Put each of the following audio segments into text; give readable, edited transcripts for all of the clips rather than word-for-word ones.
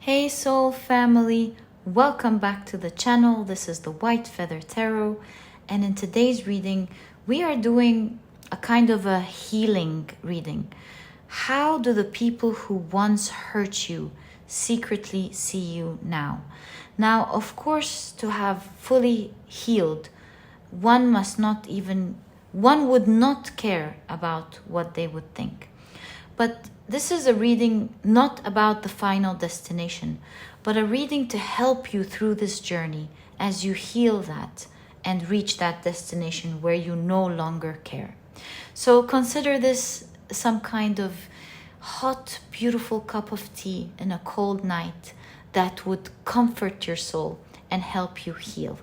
Hey soul family, welcome back to the channel. This is the White Feather Tarot, and in today's reading we are doing a kind of a healing reading. How do the people who once hurt you secretly see you now? Now, of course, to have fully healed, one would not care about what they would think. But this is a reading not about the final destination, but a reading to help you through this journey as you heal that and reach that destination where you no longer care. So consider this some kind of hot, beautiful cup of tea in a cold night that would comfort your soul and help you heal.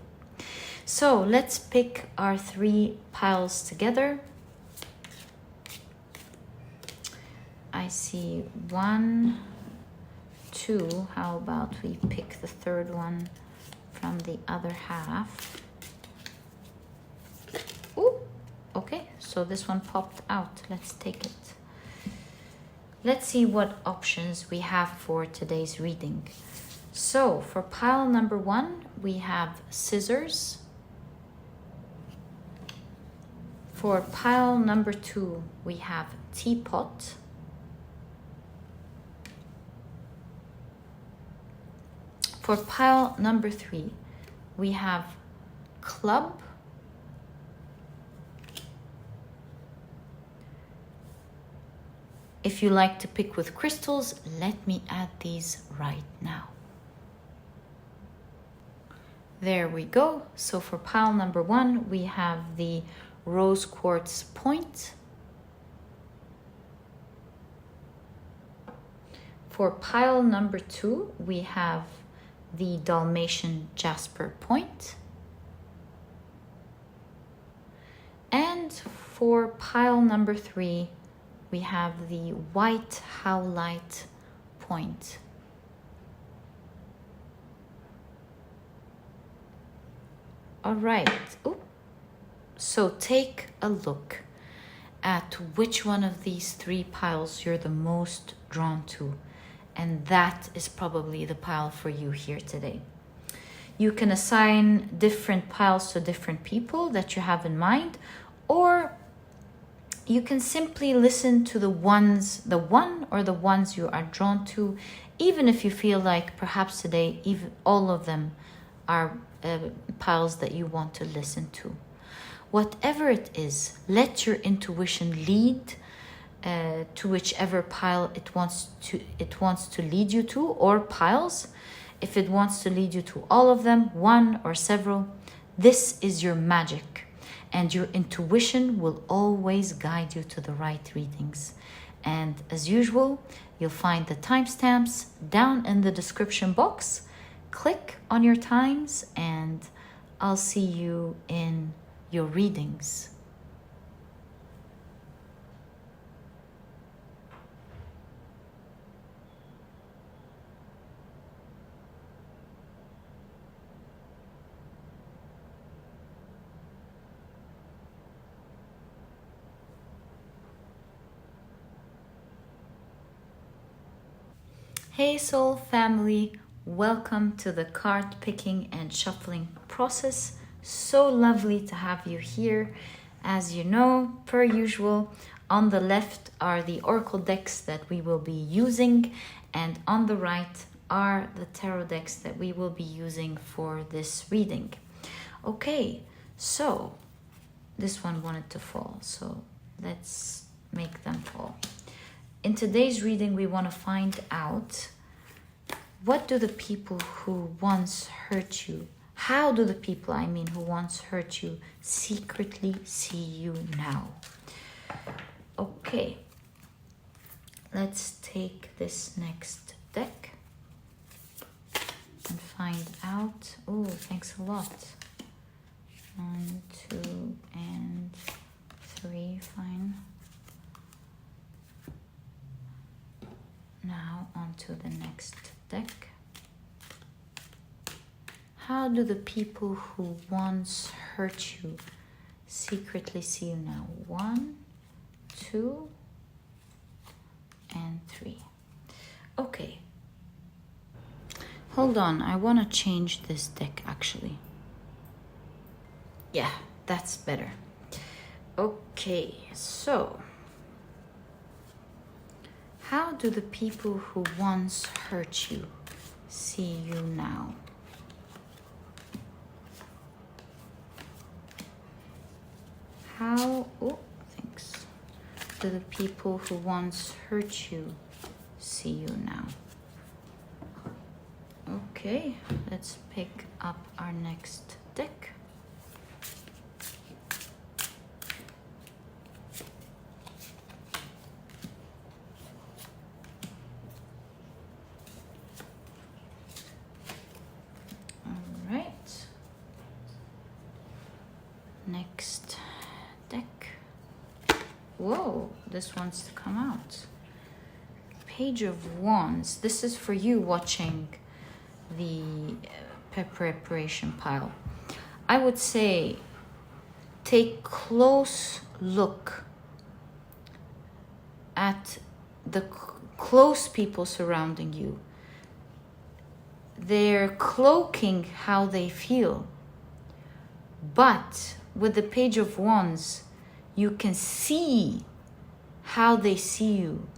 So let's pick our 3 piles together. I see 1, 2. How about we pick the 3rd one from the other half? Ooh, okay, so this one popped out. Let's take it. Let's see what options we have for today's reading. So for pile number 1, we have scissors. For pile number 2, we have teapot. For pile number 3, we have club. If you like to pick with crystals, let me add these right now. There we go. So for pile number 1, we have the rose quartz point. For pile number 2, we have the Dalmation Jasper point. And for pile number 3, we have the white Howlite point. All right. Ooh. So take a look at which one of these 3 piles you're the most drawn to. And that is probably the pile for you here today. You can assign different piles to different people that you have in mind, or you can simply listen to the one or the ones you are drawn to, even if you feel like perhaps today even all of them are piles that you want to listen to. Whatever it is, let your intuition lead to whichever pile it wants to lead you to, or piles. If it wants to lead you to all of them, one or several, this is your magic, and your intuition will always guide you to the right readings. And as usual, you'll find the timestamps down in the description box. Click on your times and I'll see you in your readings. Hey soul family, welcome to the card picking and shuffling process. So lovely to have you here. As you know, per usual, on the left are the oracle decks that we will be using, and on the right are the tarot decks that we will be using for this reading. Okay, so this one wanted to fall, so let's make them fall. In today's reading, we want to find out, what do the people who once hurt you, how do the people, who once hurt you secretly see you now? Okay, let's take this next deck and find out. Oh, thanks a lot. 1, 2, and 3, fine. Now on to the next deck. How do the people who once hurt you secretly see you now? 1, 2, and 3. Okay. Hold on, I want to change this deck actually. Yeah, that's better. Okay, so how do the people who once hurt you see you now? How, oh, thanks. Do the people who once hurt you see you now? Okay, let's pick up our next deck. All right. Next deck. Whoa, this wants to come out. Page of Wands. This is for you watching the preparation pile. I would say take close look at the close people surrounding you. They're cloaking how they feel, but with the Page of Wands you can see how they see you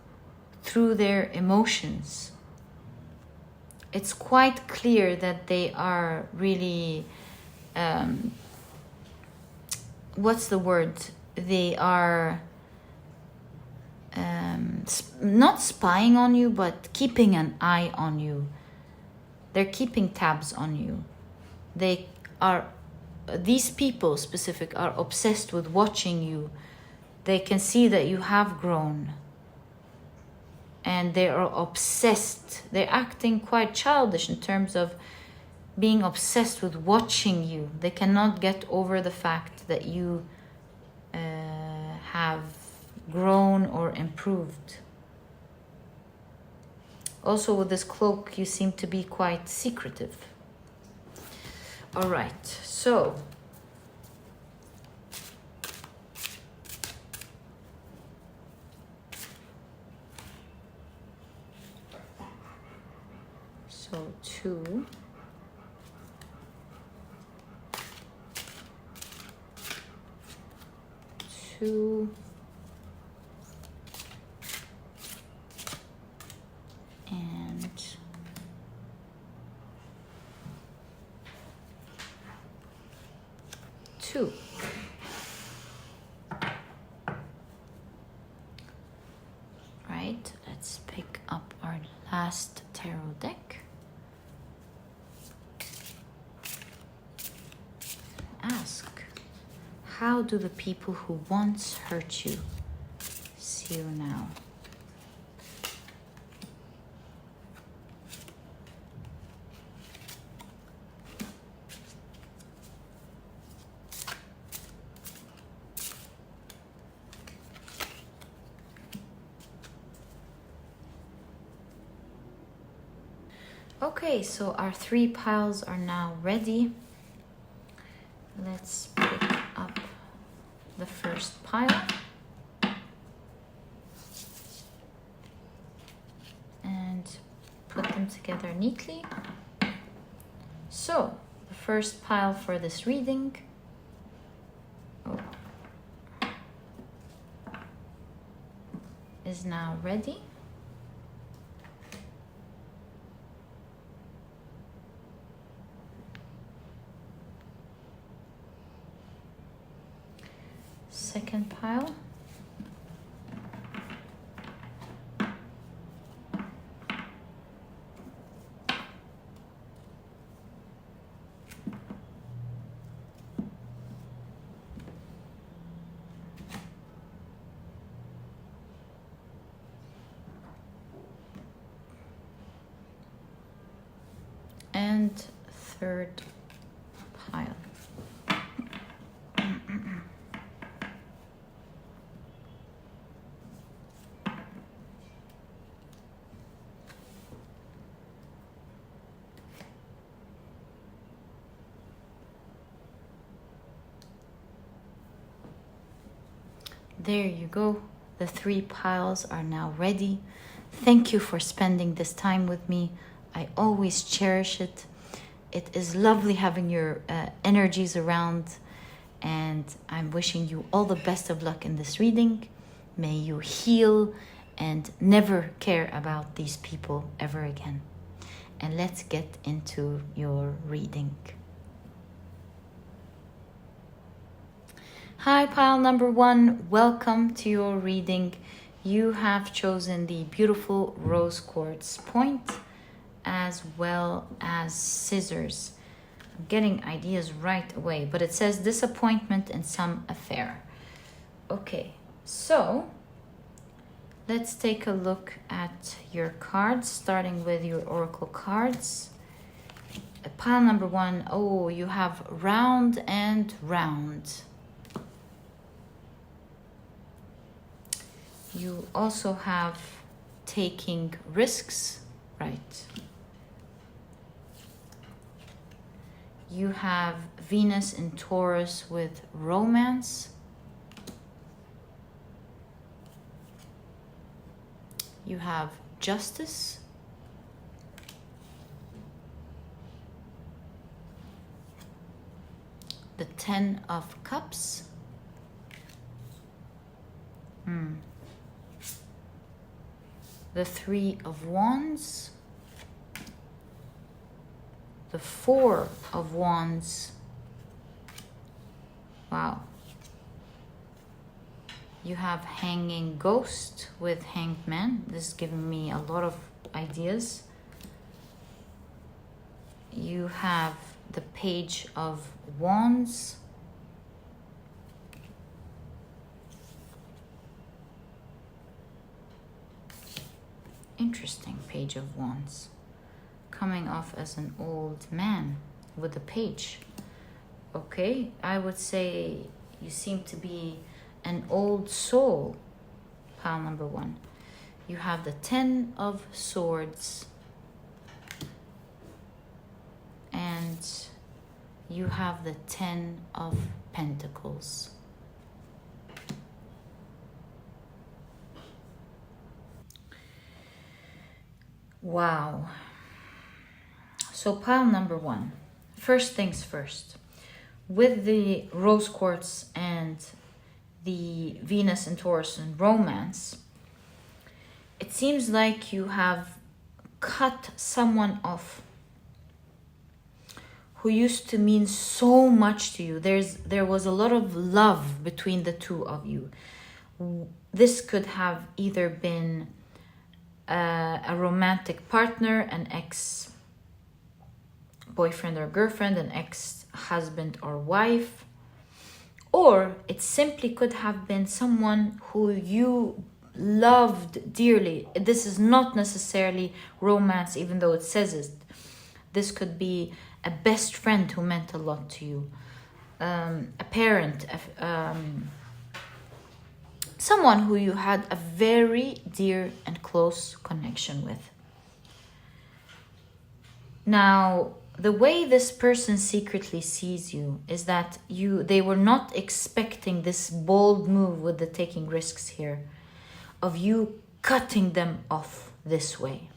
through their emotions. It's quite clear that they are really, what's the word? They are not spying on you, but keeping an eye on you. They're keeping tabs on you. They are, these people specific are obsessed with watching you. They can see that you have grown. And they are obsessed. They're acting quite childish in terms of being obsessed with watching you. They cannot get over the fact that you have grown or improved. Also with this cloak, you seem to be quite secretive. All right, so two, and two. Right, let's pick up our last tarot deck. Ask, how do the people who once hurt you see you now? Okay, so our 3 piles are now ready. Let's pick up the first pile and put them together neatly. So, the first pile for this reading is now ready. Second pile. And third pile. There you go. The 3 piles are now ready. Thank you for spending this time with me. I always cherish it. It is lovely having your energies around, and I'm wishing you all the best of luck in this reading. May you heal and never care about these people ever again. And let's get into your reading. Hi, pile number 1. Welcome to your reading. You have chosen the beautiful rose quartz point as well as scissors. I'm getting ideas right away, but it says disappointment in some affair. Okay, so let's take a look at your cards, starting with your oracle cards. Pile number 1, oh, you have round and round. You also have taking risks, right? You have Venus in Taurus with romance. You have justice. The 10 of Cups. The 3 of Wands. The 4 of Wands. Wow. You have Hanging Ghost with Hanged Man. This is giving me a lot of ideas. You have the Page of Wands. Interesting, Page of Wands. Coming off as an old man with a page. Okay, I would say you seem to be an old soul, pile number 1. You have the 10 of Swords. And you have the 10 of Pentacles. Wow. So pile number 1. First things first. With the rose quartz and the Venus in Taurus and romance, it seems like you have cut someone off who used to mean so much to you. There was a lot of love between the two of you. This could have either been a romantic partner, an ex-boyfriend or girlfriend, an ex-husband or wife, or it simply could have been someone who you loved dearly. This is not necessarily romance, even though it says it. This could be a best friend who meant a lot to you, a parent, someone who you had a very dear and close connection with. Now, the way this person secretly sees you is that they were not expecting this bold move with the taking risks here, of you cutting them off this way.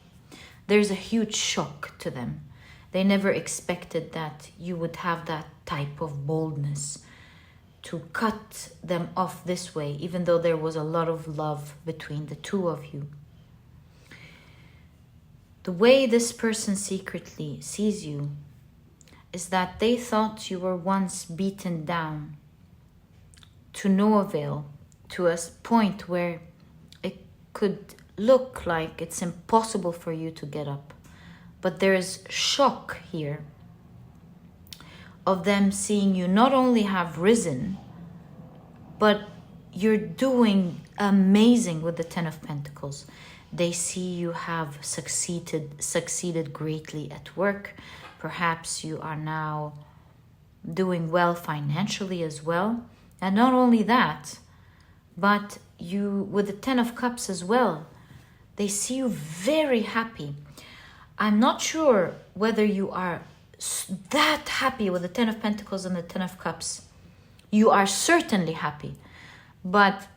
There's a huge shock to them. They never expected that you would have that type of boldness to cut them off this way, even though there was a lot of love between the two of you. The way this person secretly sees you is that they thought you were once beaten down to no avail, to a point where it could look like it's impossible for you to get up. But there is shock here of them seeing you not only have risen, but you're doing amazing with the 10 of Pentacles. They see you have succeeded greatly at work. Perhaps you are now doing well financially as well. And not only that, but you, with the 10 of Cups as well, they see you very happy. I'm not sure whether you are that happy with the 10 of Pentacles and the 10 of Cups. You are certainly happy, but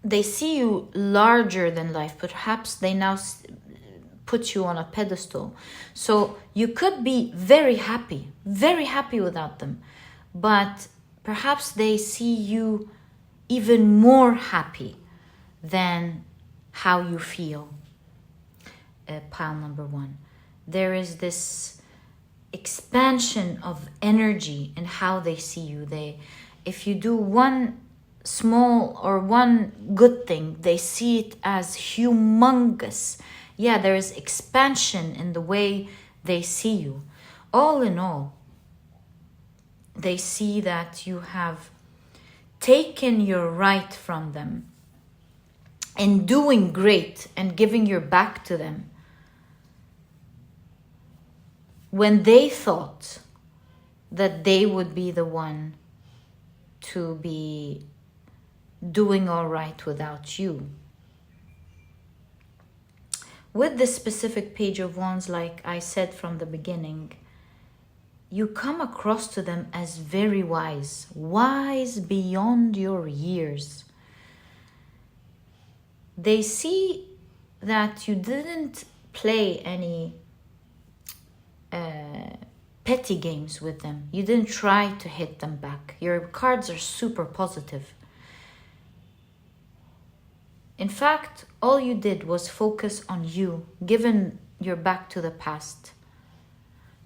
they see you larger than life. Perhaps they now put you on a pedestal. So you could be very happy without them, but perhaps they see you even more happy than how you feel. Pile number 1. There is this expansion of energy in how they see you. If you do one small or one good thing, they see it as humongous. Yeah, there is expansion in the way they see you. All in all, they see that you have taken your right from them and doing great and giving your back to them when they thought that they would be the one to be doing all right without you. With this specific Page of Wands, like I said from the beginning, you come across to them as very wise beyond your years. They see that you didn't play any petty games with them. You didn't try to hit them back. Your cards are super positive. In fact, all you did was focus on you, given your back to the past,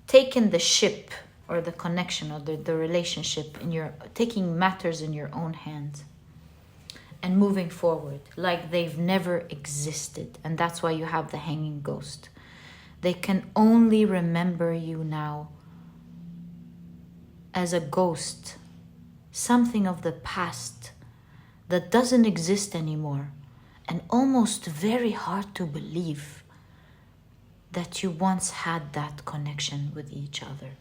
taking the ship or the connection or the relationship taking matters in your own hands and moving forward like they've never existed. And that's why you have the hanging ghost. They can only remember you now as a ghost, something of the past that doesn't exist anymore. And almost very hard to believe that you once had that connection with each other.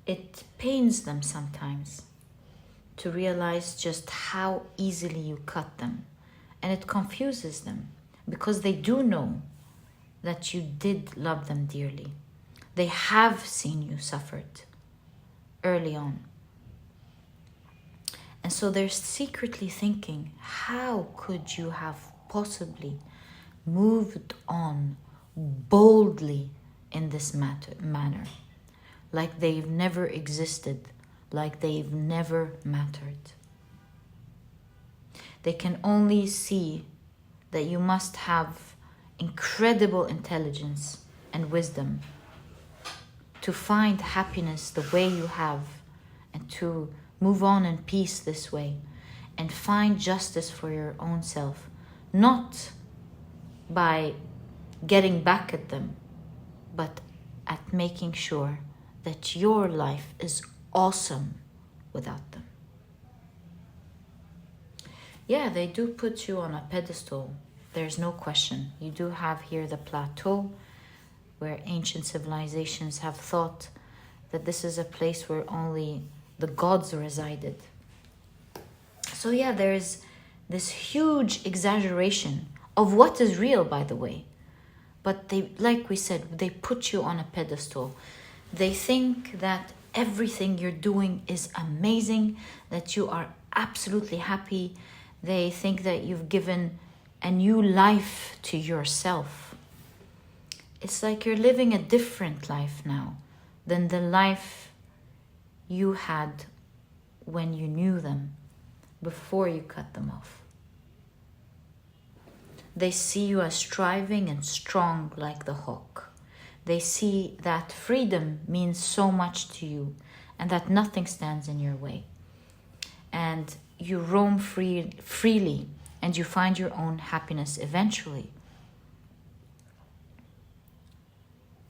It pains them sometimes to realize just how easily you cut them. And it confuses them because they do know that you did love them dearly. They have seen you suffered early on. And so they're secretly thinking, how could you have possibly moved on boldly in this manner? Like they've never existed, like they've never mattered. They can only see that you must have incredible intelligence and wisdom to find happiness the way you have and to move on in peace this way and find justice for your own self, not by getting back at them, but at making sure that your life is awesome without them. Yeah, they do put you on a pedestal. There's no question. You do have here the plateau where ancient civilizations have thought that this is a place where only the gods resided. So yeah, there is this huge exaggeration of what is real, by the way. But they, like we said, they put you on a pedestal. They think that everything you're doing is amazing, that you are absolutely happy. They think that you've given a new life to yourself. It's like you're living a different life now than the life you had when you knew them, before you cut them off. They see you as striving and strong like the hawk. They see that freedom means so much to you and that nothing stands in your way. And you roam freely and you find your own happiness eventually.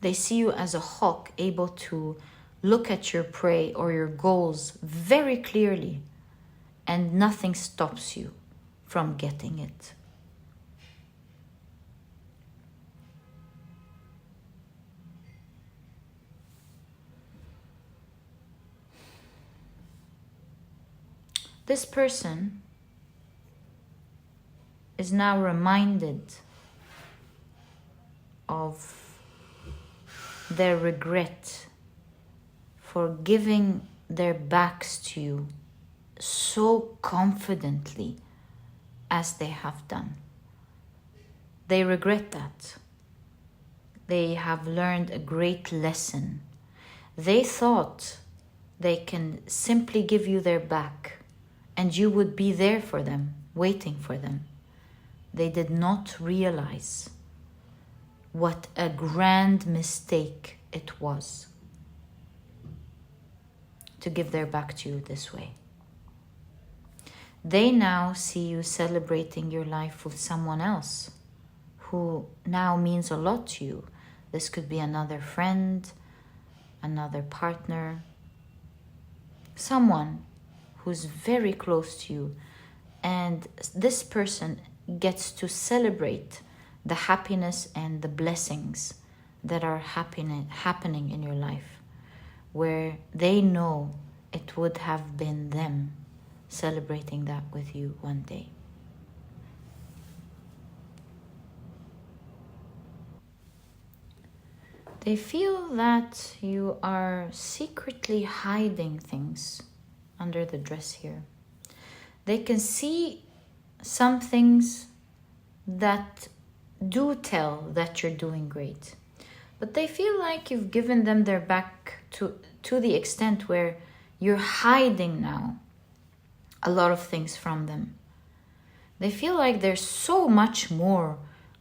They see you as a hawk able to look at your prey or your goals very clearly, and nothing stops you from getting it. This person is now reminded of their regret for giving their backs to you so confidently as they have done. They regret that. They have learned a great lesson. They thought they can simply give you their back and you would be there for them, waiting for them. They did not realize what a grand mistake it was to give their back to you this way. They now see you celebrating your life with someone else who now means a lot to you. This could be another friend, another partner, someone who's very close to you. And this person gets to celebrate the happiness and the blessings that are happening in your life, where they know it would have been them celebrating that with you one day. They feel that you are secretly hiding things under the dress here. They can see some things that do tell that you're doing great. But they feel like you've given them their back to the extent where you're hiding now a lot of things from them. They feel like there's so much more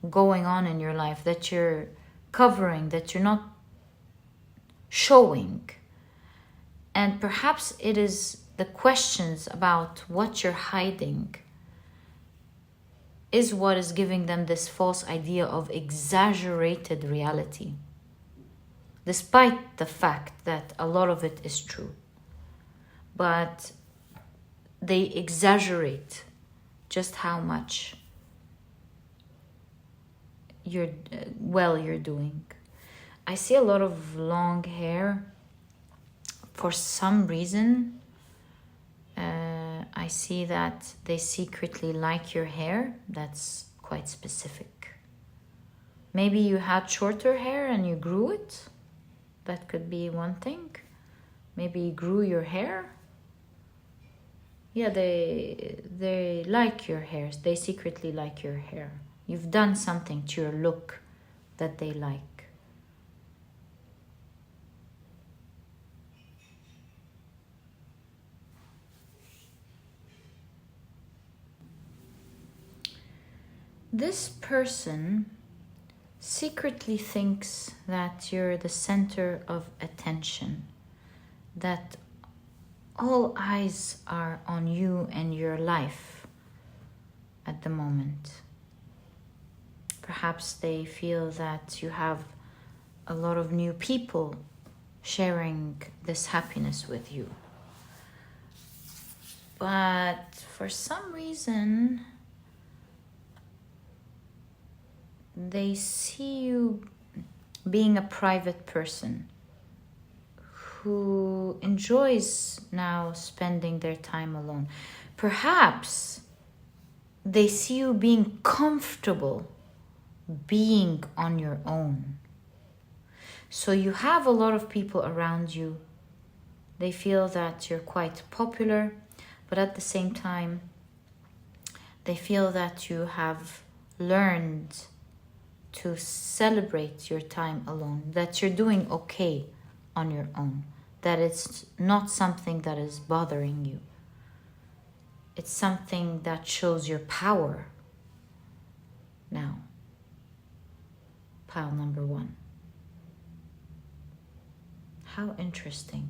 going on in your life that you're covering, that you're not showing. And perhaps it is the questions about what you're hiding is what is giving them this false idea of exaggerated reality, despite the fact that a lot of it is true. But they exaggerate just how much you're doing. I see a lot of long hair. For some reason, I see that they secretly like your hair. That's quite specific. Maybe you had shorter hair and you grew it. That could be one thing. Maybe you grew your hair. Yeah, they like your hair. They secretly like your hair. You've done something to your look that they like. This person secretly thinks that you're the center of attention, that all eyes are on you and your life at the moment. Perhaps they feel that you have a lot of new people sharing this happiness with you. But for some reason, they see you being a private person who enjoys now spending their time alone. Perhaps they see you being comfortable being on your own. So you have a lot of people around you. They feel that you're quite popular, but at the same time, they feel that you have learned to celebrate your time alone, that you're doing okay on your own, that it's not something that is bothering you. It's something that shows your power. Now, pile number 1. How interesting.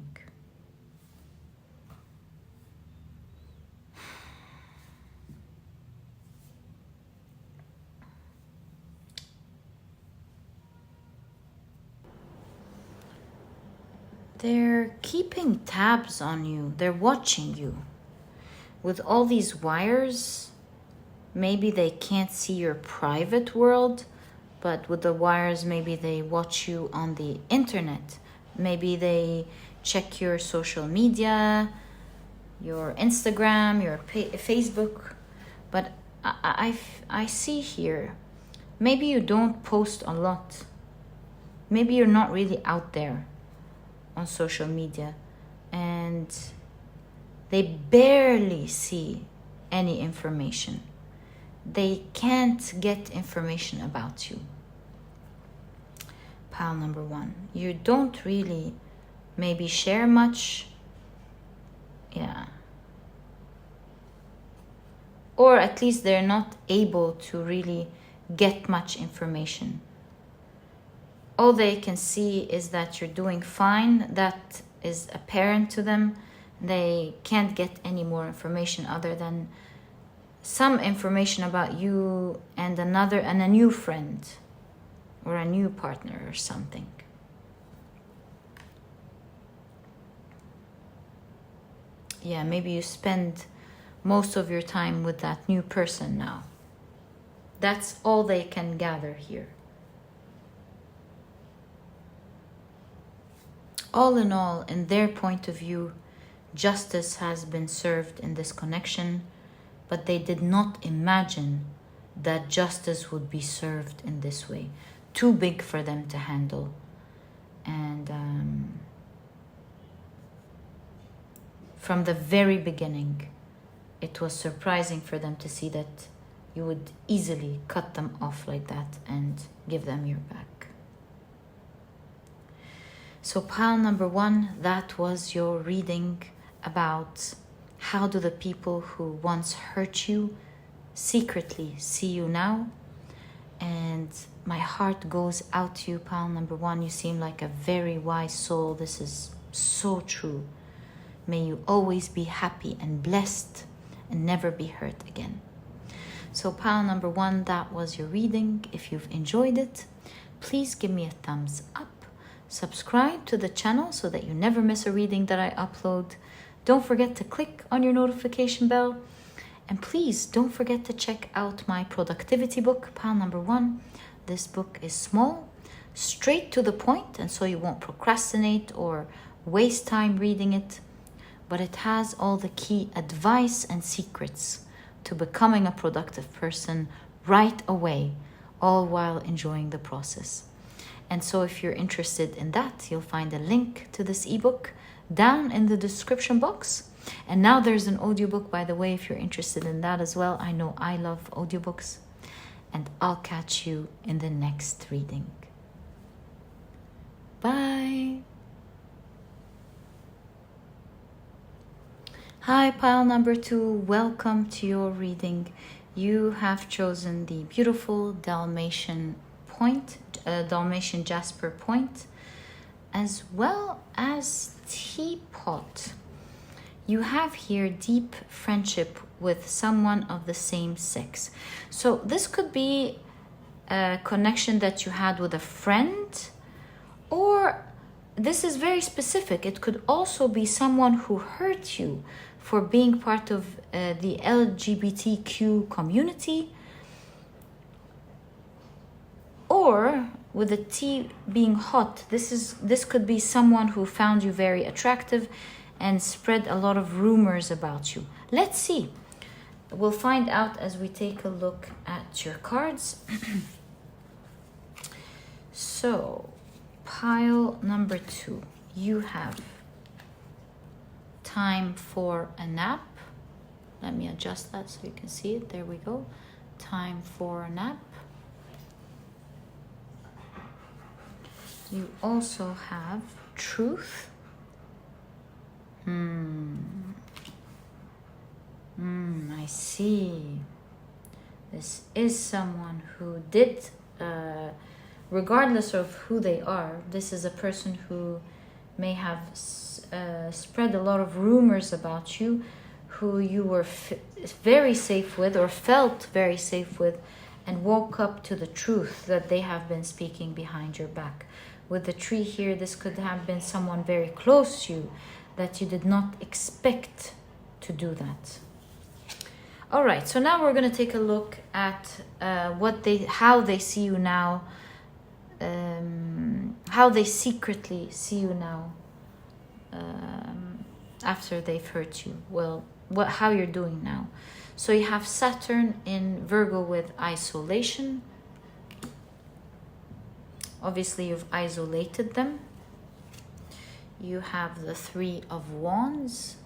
They're keeping tabs on you. They're watching you. With all these wires, maybe they can't see your private world, but with the wires, maybe they watch you on the internet. Maybe they check your social media, your Instagram, your Facebook. But I see here, maybe you don't post a lot. Maybe you're not really out there on social media, and they barely see any information. they can't get information about you. Pile number 1, you don't really maybe share much. Yeah. Or at least they're not able to really get much information. All they can see is that you're doing fine. That is apparent to them. They can't get any more information other than some information about you and a new friend or a new partner or something. Yeah, maybe you spend most of your time with that new person now. That's all they can gather here. All in all, in their point of view, justice has been served in this connection, but they did not imagine that justice would be served in this way. Too big for them to handle. And from the very beginning, it was surprising for them to see that you would easily cut them off like that and give them your back. So pile number 1, that was your reading about how do the people who once hurt you secretly see you now. And my heart goes out to you, pile number 1. You seem like a very wise soul. This is so true. May you always be happy and blessed and never be hurt again. So pile number 1, that was your reading. If you've enjoyed it, please give me a thumbs up. Subscribe to the channel so that you never miss a reading that I upload. Don't forget to click on your notification bell. And please don't forget to check out my productivity book, pile number 1. This book is small, straight to the point, and so you won't procrastinate or waste time reading it. But it has all the key advice and secrets to becoming a productive person right away, all while enjoying the process. And so if you're interested in that, you'll find a link to this ebook down in the description box. And now there's an audiobook, by the way, if you're interested in that as well. I know I love audiobooks. And I'll catch you in the next reading. Bye. Hi, pile number 2. Welcome to your reading. You have chosen the beautiful Dalmation point, Dalmation Jasper point, as well as Teapot. You have here deep friendship with someone of the same sex. So this could be a connection that you had with a friend, or this is very specific. It could also be someone who hurt you for being part of the LGBTQ community, or with the T being hot, this could be someone who found you very attractive and spread a lot of rumors about you. Let's see. We'll find out as we take a look at your cards. So, pile number 2, you have time for a nap. Let me adjust that so you can see it. There we go. Time for a nap. You also have truth. I see. This is someone who did, regardless of who they are, this is a person who may have spread a lot of rumors about you, who you were very safe with or felt very safe with, and woke up to the truth that they have been speaking behind your back. With the tree here, this could have been someone very close to you that you did not expect to do that. All right, so now we're going to take a look at how they see you now, how they secretly see you now after they've hurt you. Well, how you're doing now. So you have Saturn in Virgo with isolation. Obviously, you've isolated them. You have the 3 of Wands.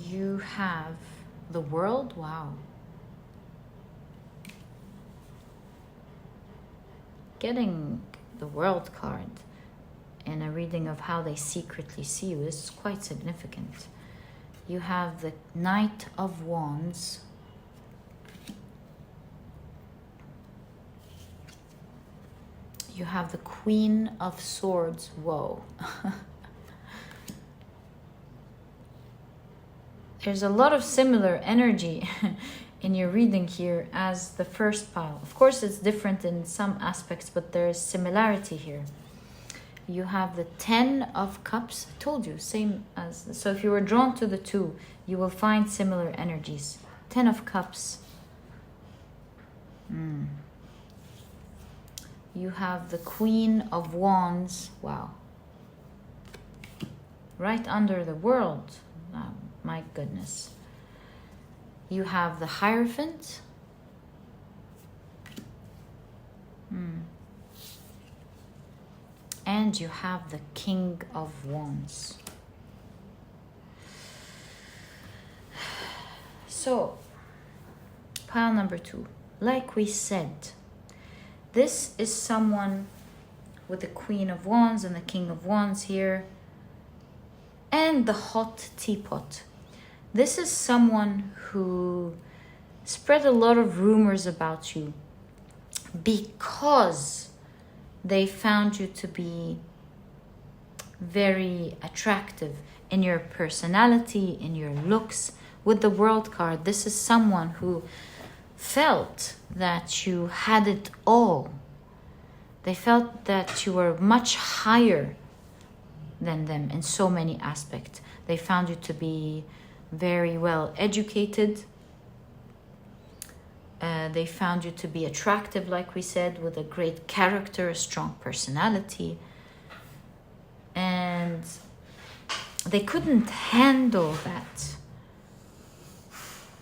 You have the world. Wow. Getting the world card in a reading of how they secretly see you is quite significant. You have the Knight of Wands. You have the Queen of Swords. Whoa. There's a lot of similar energy in your reading here as the first pile. Of course, it's different in some aspects, but there's similarity here. You have the 10 of Cups. I told you, same as... So if you were drawn to the two, you will find similar energies. 10 of Cups. You have the Queen of Wands. Wow. Right under the world. Oh, my goodness. You have the Hierophant. And you have the King of Wands. So, pile number 2. Like we said, this is someone with the Queen of Wands and the King of Wands here. And the hot teapot. This is someone who spread a lot of rumors about you because they found you to be very attractive in your personality, in your looks. With the World card, this is someone who felt that you had it all. They felt that you were much higher than them in so many aspects. They found you to be very well educated. They found you to be attractive, like we said, with a great character, a strong personality. And they couldn't handle that.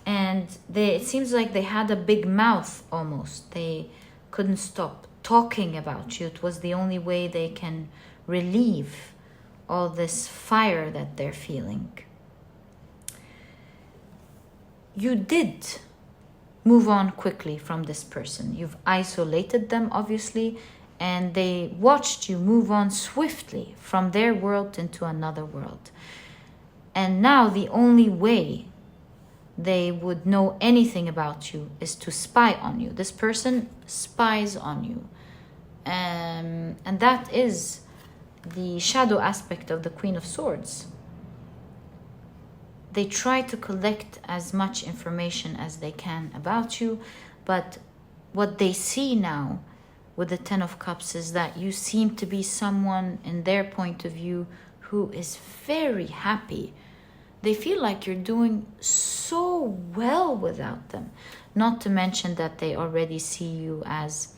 And it seems like they had a big mouth almost. They couldn't stop talking about you. It was the only way they can relieve all this fire that they're feeling. You did move on quickly from this person. You've isolated them, obviously, and they watched you move on swiftly from their world into another world. And now the only way they would know anything about you is to spy on you. This person spies on you. And that is the shadow aspect of the Queen of Swords. They try to collect as much information as they can about you, but what they see now with the 10 of Cups is that you seem to be someone, in their point of view, who is very happy. They feel like you're doing so well without them. Not to mention that they already see you as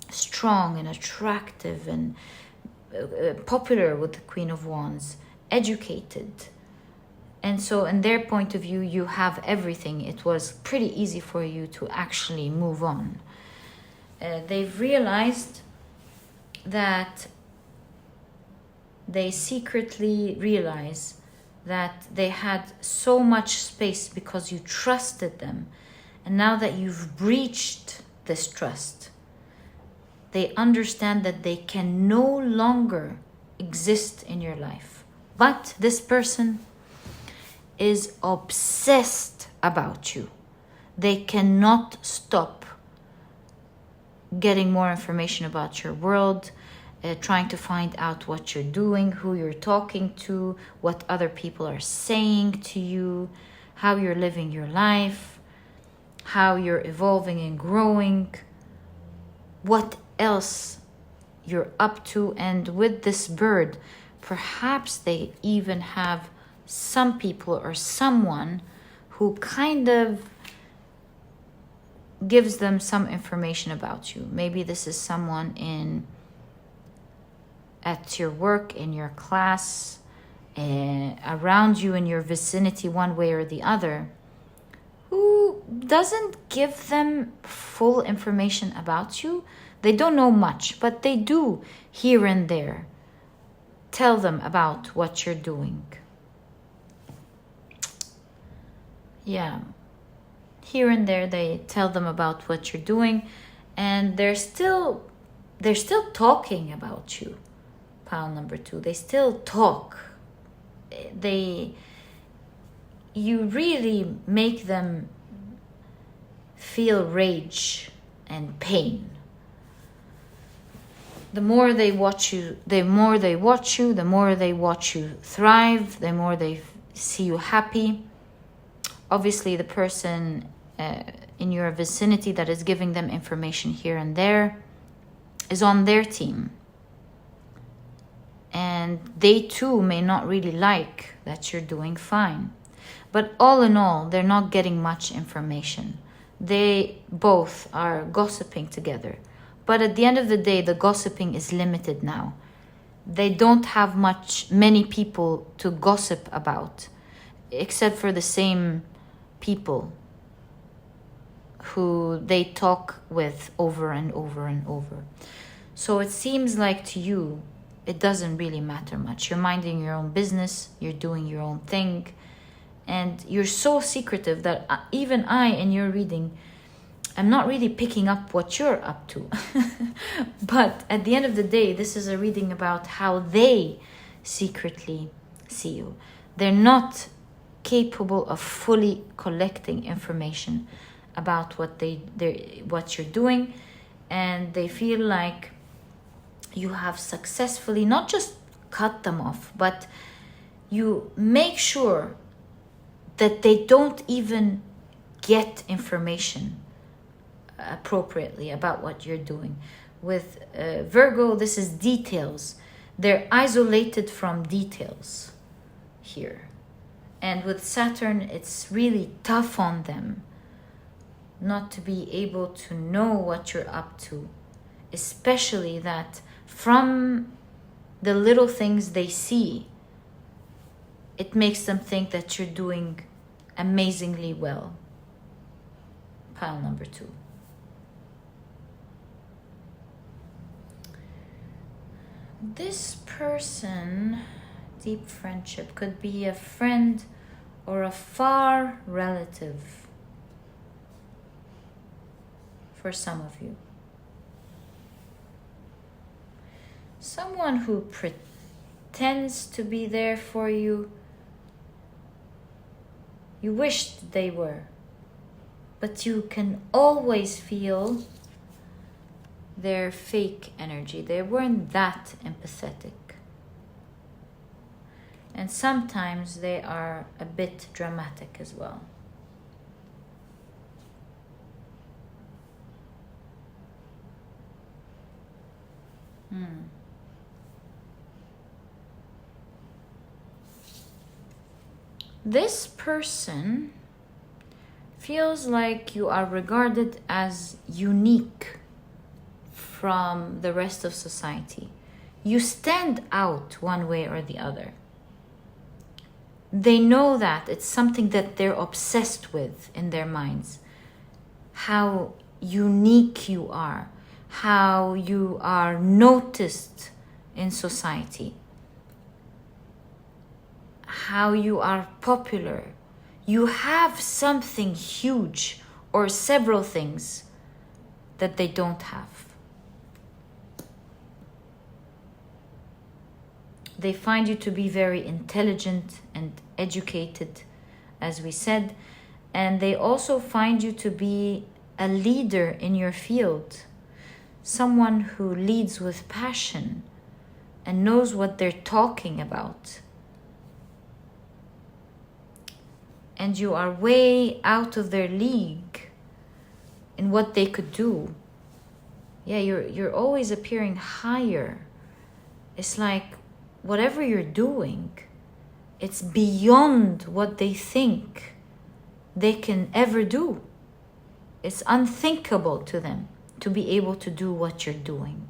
strong and attractive and popular with the Queen of Wands, educated. And so in their point of view, you have everything. It was pretty easy for you to actually move on. They've realized that they secretly realize that they had so much space because you trusted them. And now that you've breached this trust, they understand that they can no longer exist in your life. But this person is obsessed about you. They cannot stop getting more information about your world, trying to find out what you're doing, who you're talking to, what other people are saying to you, how you're living your life, how you're evolving and growing, what else you're up to. And with this bird, perhaps they even have some people or someone who kind of gives them some information about you. Maybe this is someone at your work, in your class, around you in your vicinity, one way or the other, who doesn't give them full information about you. They don't know much, but they do here and there tell them about what you're doing. yeah, here and there they tell them about what you're doing, and they're still talking about you. Pile number 2, they still talk. You really make them feel rage and pain. The more they watch you, the more they watch you thrive, the more they see you happy. Obviously, the person in your vicinity that is giving them information here and there is on their team. And they too may not really like that you're doing fine. But all in all, they're not getting much information. They both are gossiping together. But at the end of the day, the gossiping is limited now. They don't have many people to gossip about, except for the same people who they talk with over and over and over. So it seems like to you, it doesn't really matter much. You're minding your own business, you're doing your own thing, and you're so secretive that even I, in your reading, I'm not really picking up what you're up to. But at the end of the day, this is a reading about how they secretly see you. They're not capable of fully collecting information about what you're doing, and they feel like you have successfully not just cut them off, but you make sure that they don't even get information appropriately about what you're doing. With Virgo, this is details. They're isolated from details here. And with Saturn, it's really tough on them not to be able to know what you're up to, especially that from the little things they see, it makes them think that you're doing amazingly well. Pile number 2. This person, deep friendship, could be a friend or a far relative for some of you. Someone who pretends to be there for you. You wished they were, but you can always feel their fake energy. They weren't that empathetic. And sometimes they are a bit dramatic as well. This person feels like you are regarded as unique from the rest of society. You stand out one way or the other. They know that it's something that they're obsessed with in their minds. How unique you are. How you are noticed in society. How you are popular. You have something huge or several things that they don't have. They find you to be very intelligent and educated, as we said, and they also find you to be a leader in your field, someone who leads with passion and knows what they're talking about. And you are way out of their league in what they could do. Yeah, you're always appearing higher. It's like whatever you're doing, it's beyond what they think they can ever do. It's unthinkable to them to be able to do what you're doing.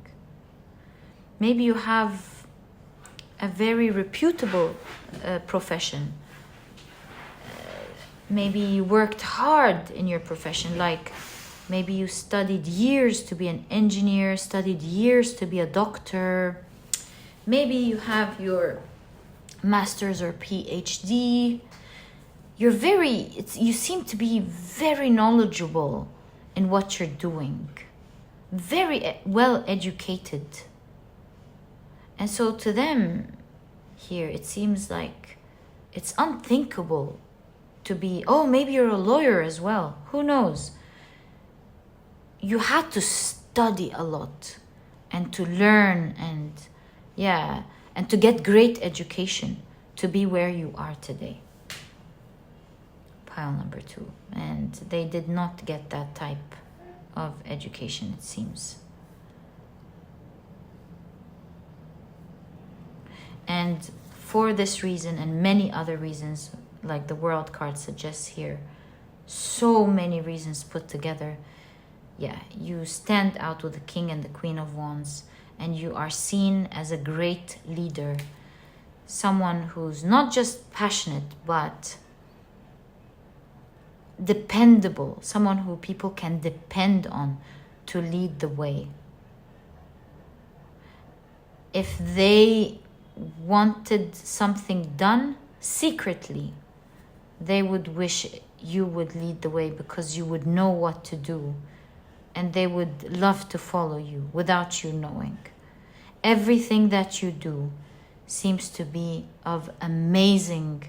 Maybe you have a very reputable profession. Maybe you worked hard in your profession, like maybe you studied years to be an engineer, studied years to be a doctor. Maybe you have your master's or PhD. you seem to be very knowledgeable in what you're doing, very well educated. And so to them here, it seems like it's unthinkable to be, oh, maybe you're a lawyer as well. Who knows? You had to study a lot and to learn and to get great education to be where you are today. Pile number 2. And they did not get that type of education, it seems. And for this reason and many other reasons, like the world card suggests here, so many reasons put together, you stand out with the King and the Queen of Wands, and you are seen as a great leader, someone who's not just passionate, but dependable, someone who people can depend on to lead the way. If they wanted something done secretly, they would wish you would lead the way, because you would know what to do and they would love to follow you without you knowing. Everything that you do seems to be of amazing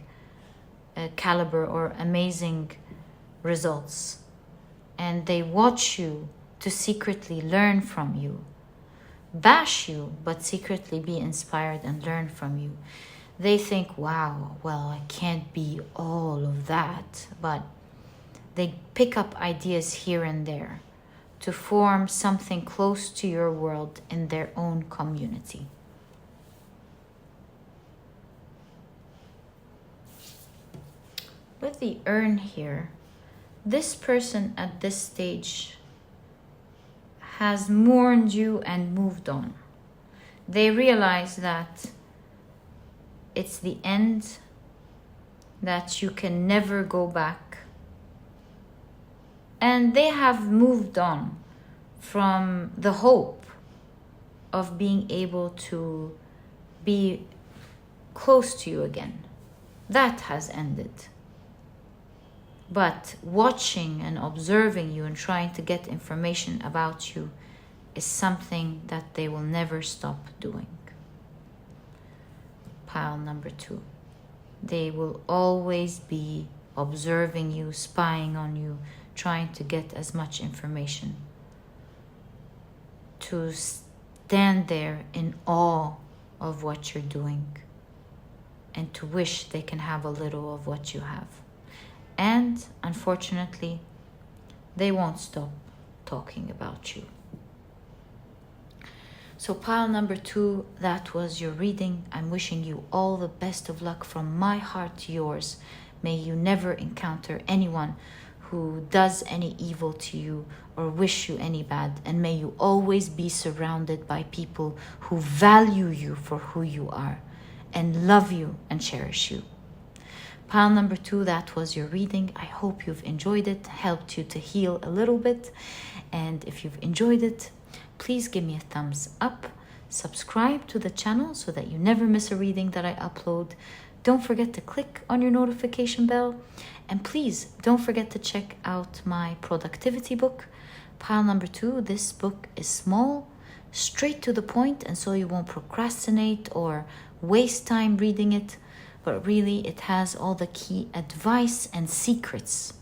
caliber or amazing results, and they watch you to secretly learn from you, bash you, but secretly be inspired and learn from you. They think, wow, well, I can't be all of that, but they pick up ideas here and there to form something close to your world in their own community. With the urn here, this person at this stage has mourned you and moved on. They realize that it's the end, that you can never go back. And they have moved on from the hope of being able to be close to you again. That has ended. But watching and observing you and trying to get information about you is something that they will never stop doing. Pile number 2. They will always be observing you, spying on you, trying to get as much information. To stand there in awe of what you're doing and to wish they can have a little of what you have. And unfortunately, they won't stop talking about you. So pile number 2, that was your reading. I'm wishing you all the best of luck from my heart to yours. May you never encounter anyone who does any evil to you or wish you any bad. And may you always be surrounded by people who value you for who you are and love you and cherish you. Pile number 2, that was your reading. I hope you've enjoyed it, helped you to heal a little bit. And if you've enjoyed it, please give me a thumbs up. Subscribe to the channel so that you never miss a reading that I upload. Don't forget to click on your notification bell. And please don't forget to check out my productivity book. Pile number 2, this book is small, straight to the point, and so you won't procrastinate or waste time reading it. But really, it has all the key advice and secrets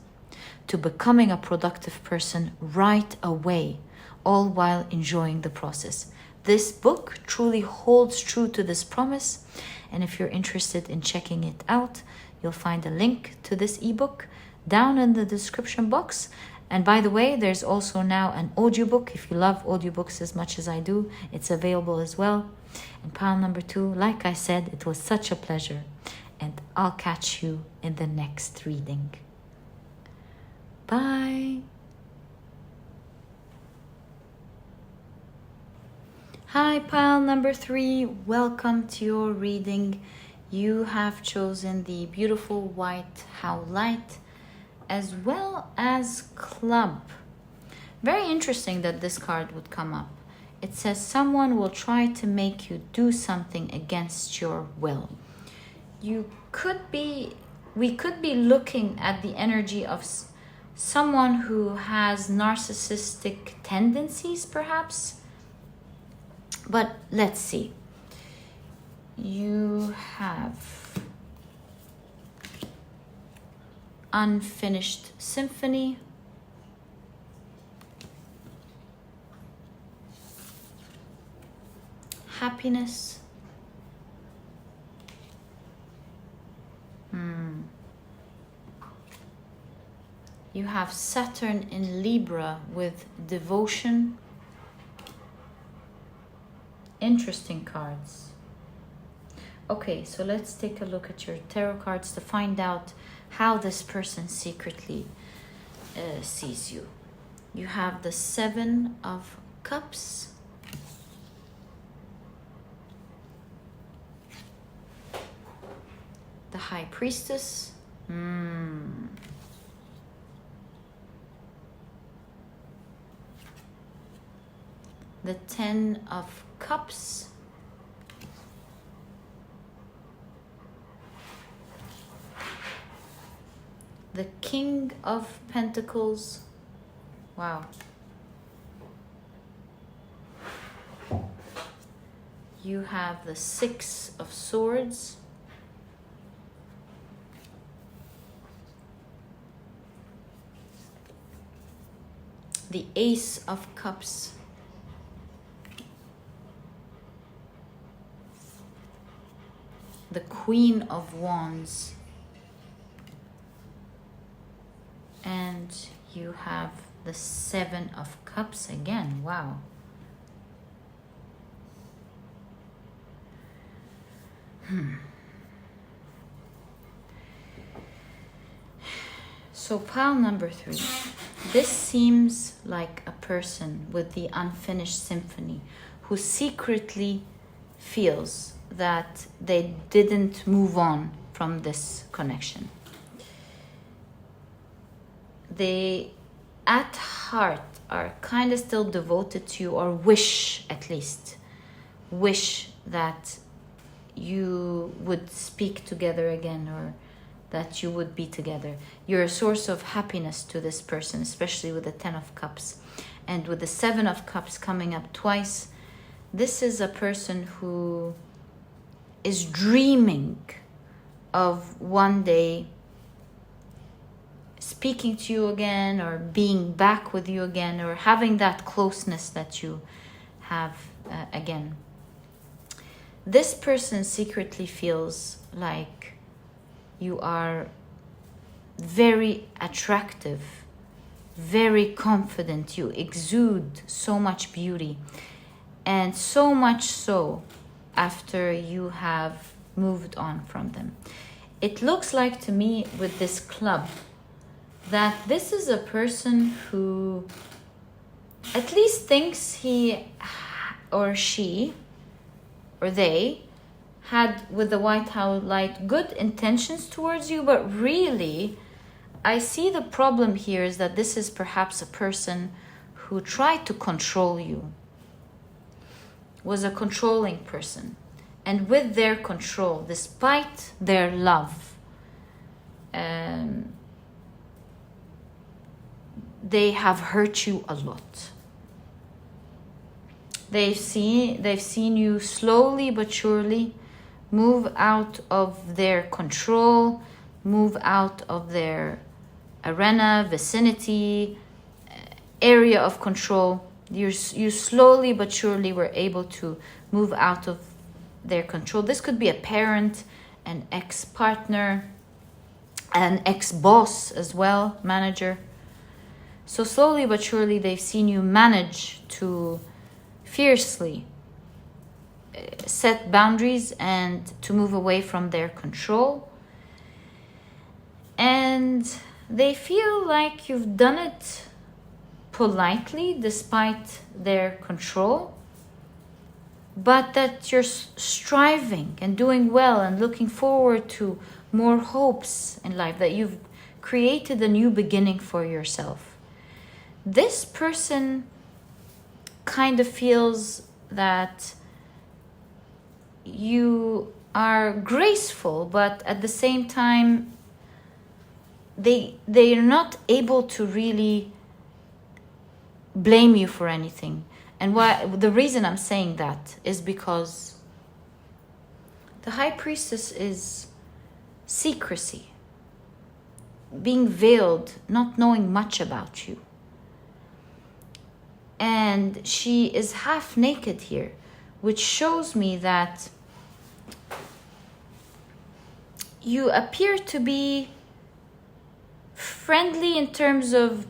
to becoming a productive person right away, all while enjoying the process. This book truly holds true to this promise. And if you're interested in checking it out, you'll find a link to this ebook down in the description box. And by the way, there's also now an audiobook. If you love audiobooks as much as I do, it's available as well. And pile number 2, like I said, it was such a pleasure. And I'll catch you in the next reading. Bye. Hi, pile number 3. Welcome to your reading. You have chosen the beautiful white Howlite as well as Club. Very interesting that this card would come up. It says someone will try to make you do something against your will. You could be we could be looking at the energy of someone who has narcissistic tendencies, perhaps. But let's see. You have unfinished symphony. Happiness. You have Saturn in Libra with devotion. Interesting cards. Okay, so let's take a look at your tarot cards to find out how this person secretly sees you. You have the Seven of Cups. The High Priestess. The Ten of Cups. The King of Pentacles. Wow. You have the Six of Swords. The Ace of Cups. The Queen of Wands. And you have the Seven of Cups again. Wow. So pile number 3. This seems like a person with the unfinished symphony who secretly feels that they didn't move on from this connection. They, at heart, are kind of still devoted to you, or wish, at least, wish that you would speak together again, or that you would be together. You're a source of happiness to this person, especially with the Ten of Cups. And with the Seven of Cups coming up twice, this is a person who is dreaming of one day speaking to you again, or being back with you again, or having that closeness that you have again. This person secretly feels like you are very attractive, very confident. You exude so much beauty, and so much so after you have moved on from them. It looks like to me with this club that this is a person who at least thinks he or she or they had, with the White Howlite, good intentions towards you, but really I see the problem here is that this is perhaps a person who tried to control you, was a controlling person, and with their control, despite their love, they have hurt you a lot. They've seen you slowly but surely move out of their control, move out of their arena, vicinity, area of control. You slowly but surely were able to move out of their control. This could be a parent, an ex-partner, an ex-boss as well, manager. So slowly but surely they've seen you manage to fiercely set boundaries and to move away from their control. And they feel like you've done it politely despite their control, but that you're striving and doing well and looking forward to more hopes in life, that you've created a new beginning for yourself. This person kind of feels that you are graceful, but at the same time they're not able to really blame you for anything. And why the reason I'm saying that is because the High Priestess is secrecy, being veiled, not knowing much about you. And she is half naked here, which shows me that you appear to be friendly in terms of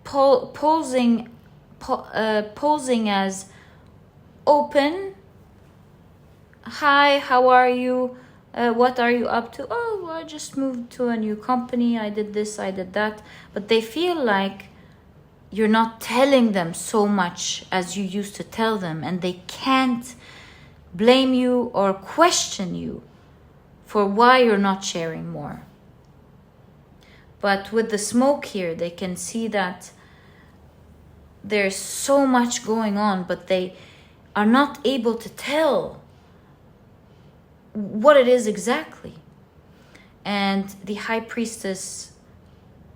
posing as open. Hi, how are you? What are you up to? Oh, I just moved to a new company. I did this, I did that. But they feel like you're not telling them so much as you used to tell them, and they can't blame you or question you for why you're not sharing more. But with the smoke here, they can see that there's so much going on, but they are not able to tell what it is exactly. And the High Priestess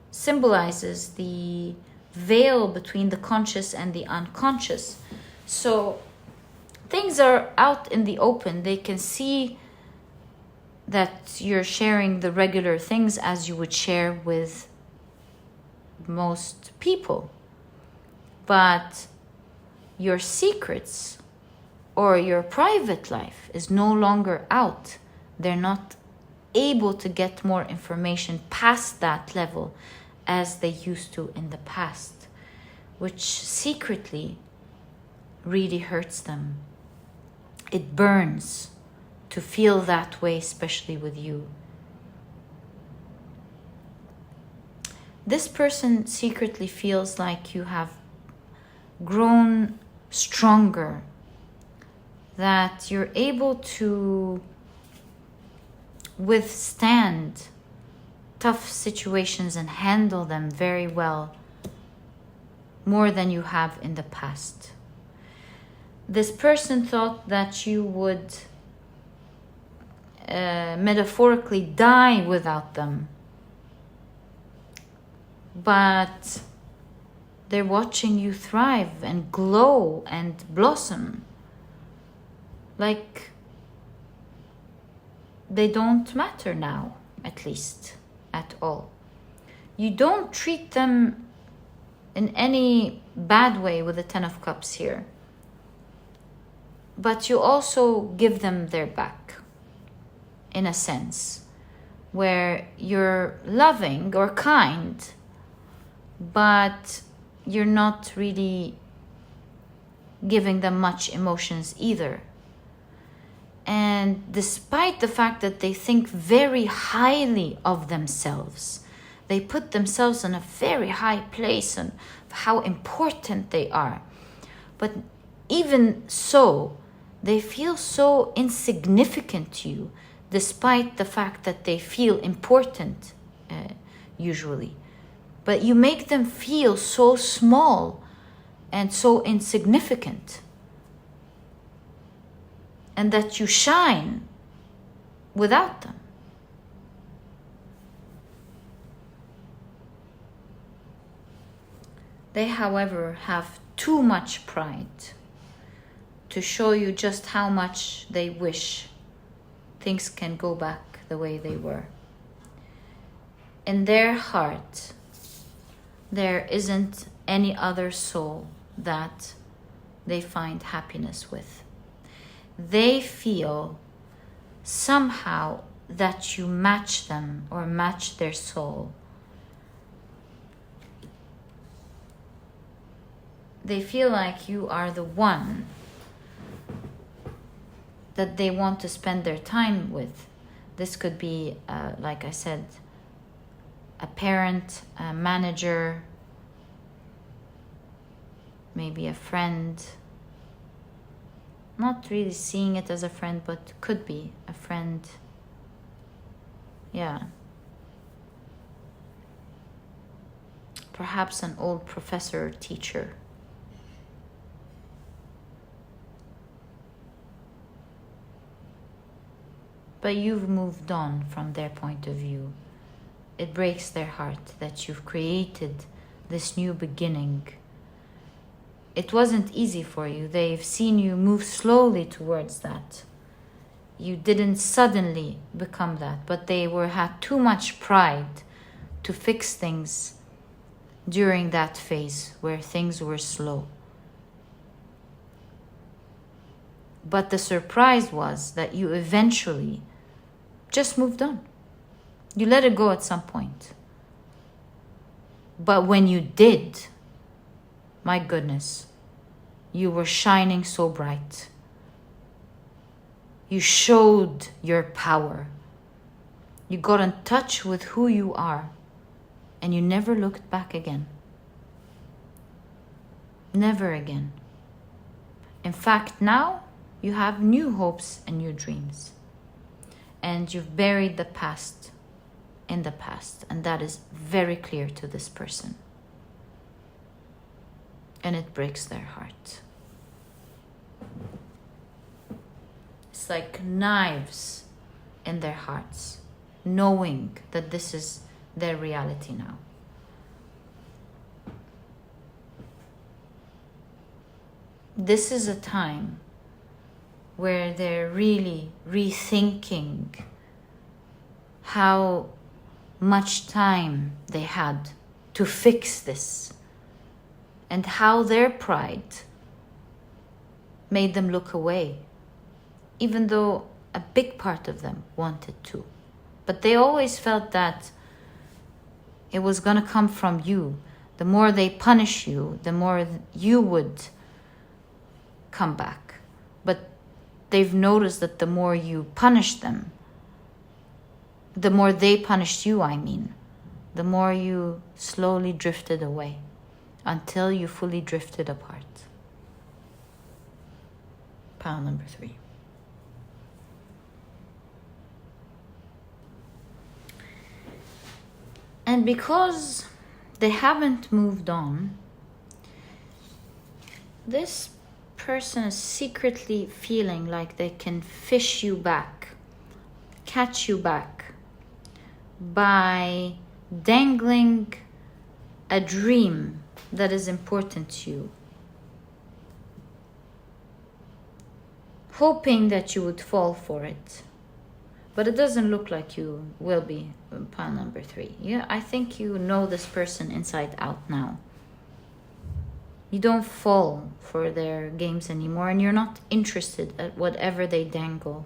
symbolizes the veil between the conscious and the unconscious. So things are out in the open. They can see that you're sharing the regular things as you would share with most people. But your secrets or your private life is no longer out. They're not able to get more information past that level as they used to in the past, which secretly really hurts them. It burns to feel that way, especially with you. This person secretly feels like you have grown stronger, that you're able to withstand tough situations and handle them very well, more than you have in the past. This person thought that you would metaphorically die without them, but they're watching you thrive and glow and blossom like they don't matter now, at least, at all. You don't treat them in any bad way with the Ten of Cups here, but you also give them their back, in a sense, where you're loving or kind, but you're not really giving them much emotions either. And despite the fact that they think very highly of themselves, they put themselves in a very high place and how important they are. But even so, they feel so insignificant to you, despite the fact that they feel important, usually. But you make them feel so small and so insignificant, and that you shine without them. They, however, have too much pride to show you just how much they wish things can go back the way they were. In their heart, there isn't any other soul that they find happiness with. They feel somehow that you match them or match their soul. They feel like you are the one that they want to spend their time with. This could be, like I said, a parent, a manager, maybe a friend. Not really seeing it as a friend, but could be a friend. Yeah. Perhaps an old professor or teacher. But you've moved on from their point of view. it breaks their heart that you've created this new beginning. It wasn't easy for you. They've seen you move slowly towards that. You didn't suddenly become that, but they had too much pride to fix things during that phase where things were slow. But the surprise was that you eventually just moved on. You let it go at some point. But when you did, my goodness, you were shining so bright. You showed your power. You got in touch with who you are, and you never looked back again. Never again. In fact, now you have new hopes and new dreams. And you've buried the past in the past, and that is very clear to this person. And it breaks their heart. It's like knives in their hearts, knowing that this is their reality now. This is a time where they're really rethinking how much time they had to fix this, and how their pride made them look away, even though a big part of them wanted to. But they always felt that it was going to come from you. The more they punish you, the more you would come back. But they've noticed that the more you punish them, the more they punished you, the more you slowly drifted away until you fully drifted apart. Pile number 3. And because they haven't moved on, this person is secretly feeling like they can fish you back, catch you back, by dangling a dream that is important to you, hoping that you would fall for it. But it doesn't look like you will be. Pile number 3. Yeah, I think you know this person inside out now. You don't fall for their games anymore, and you're not interested at whatever they dangle.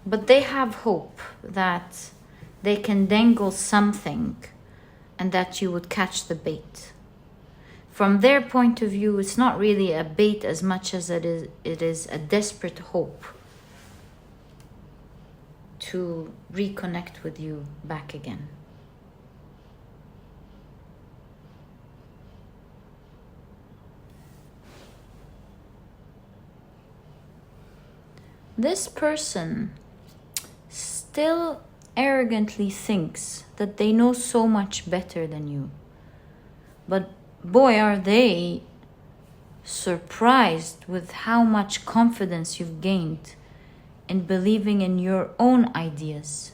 But they have hope that they can dangle something and that you would catch the bait. From their point of view, it's not really a bait as much as it is a desperate hope to reconnect with you back again. This person still arrogantly thinks that they know so much better than you. But boy, are they surprised with how much confidence you've gained in believing in your own ideas.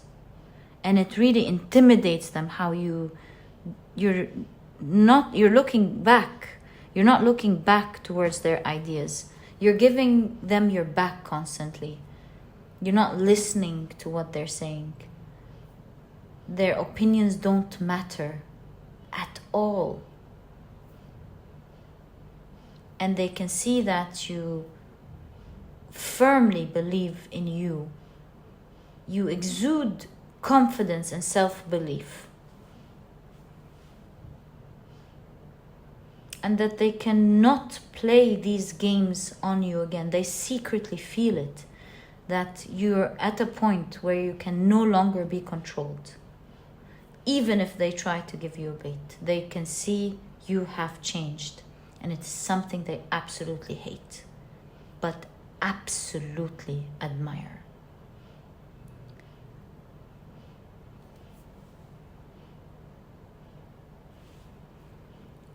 And it really intimidates them how you're looking back. You're not looking back towards their ideas. You're giving them your back constantly. You're not listening to what they're saying. Their opinions don't matter at all. And they can see that you firmly believe in you. You exude confidence and self-belief. And that they cannot play these games on you again. They secretly feel it. That you're at a point where you can no longer be controlled. Even if they try to give you a bait, they can see you have changed. And it's something they absolutely hate, but absolutely admire.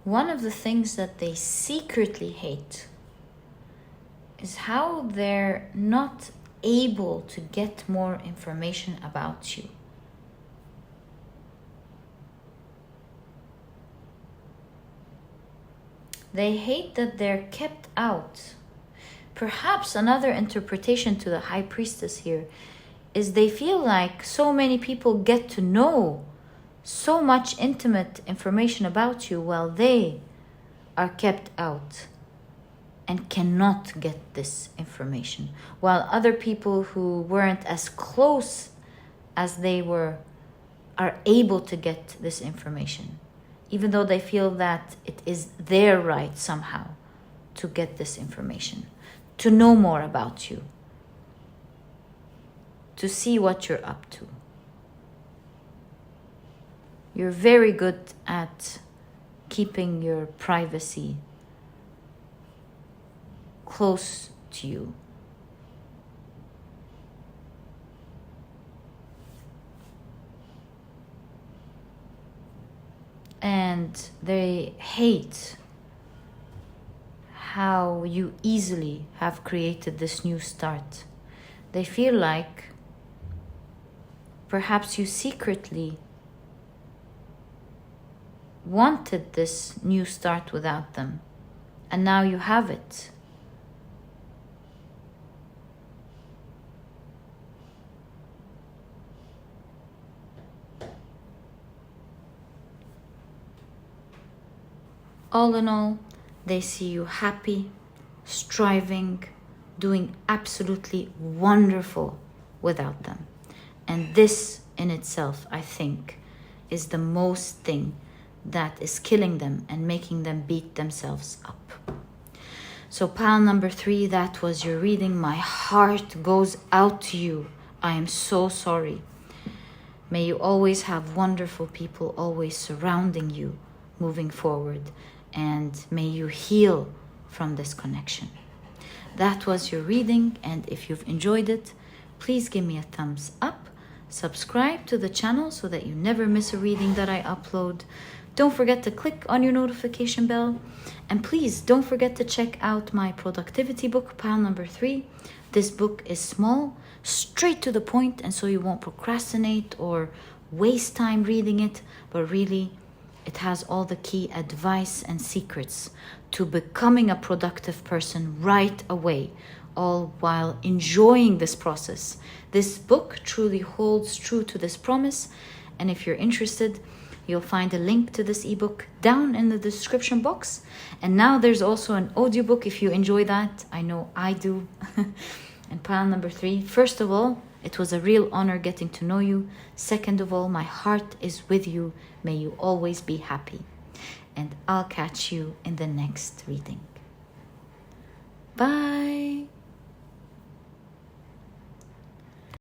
One of the things that they secretly hate is how they're not able to get more information about you. They hate that they're kept out. Perhaps another interpretation to the High Priestess here is they feel like so many people get to know so much intimate information about you while they are kept out and cannot get this information, while other people who weren't as close as they were are able to get this information, even though they feel that it is their right somehow to get this information, to know more about you, to see what you're up to. You're very good at keeping your privacy close to you. And they hate how you easily have created this new start. They feel like perhaps you secretly wanted this new start without them, and now you have it. All in all, they see you happy, striving, doing absolutely wonderful without them. And this in itself, I think, is the most thing that is killing them and making them beat themselves up. So pile number 3, that was your reading. My heart goes out to you. I am so sorry. May you always have wonderful people always surrounding you moving forward. And may you heal from this connection. That was your reading, and if you've enjoyed it, please give me a thumbs up. Subscribe to the channel so that you never miss a reading that I upload. Don't forget to click on your notification bell. And please don't forget to check out my productivity book, pile number 3. This book is small, straight to the point, and so you won't procrastinate or waste time reading it, but really it has all the key advice and secrets to becoming a productive person right away, all while enjoying this process. This book truly holds true to this promise, and if you're interested, you'll find a link to this ebook down in the description box. And now there's also an audiobook if you enjoy that. I know I do. And pile number 3, first of all, it was a real honor getting to know you. Second of all, my heart is with you. May you always be happy. And I'll catch you in the next reading.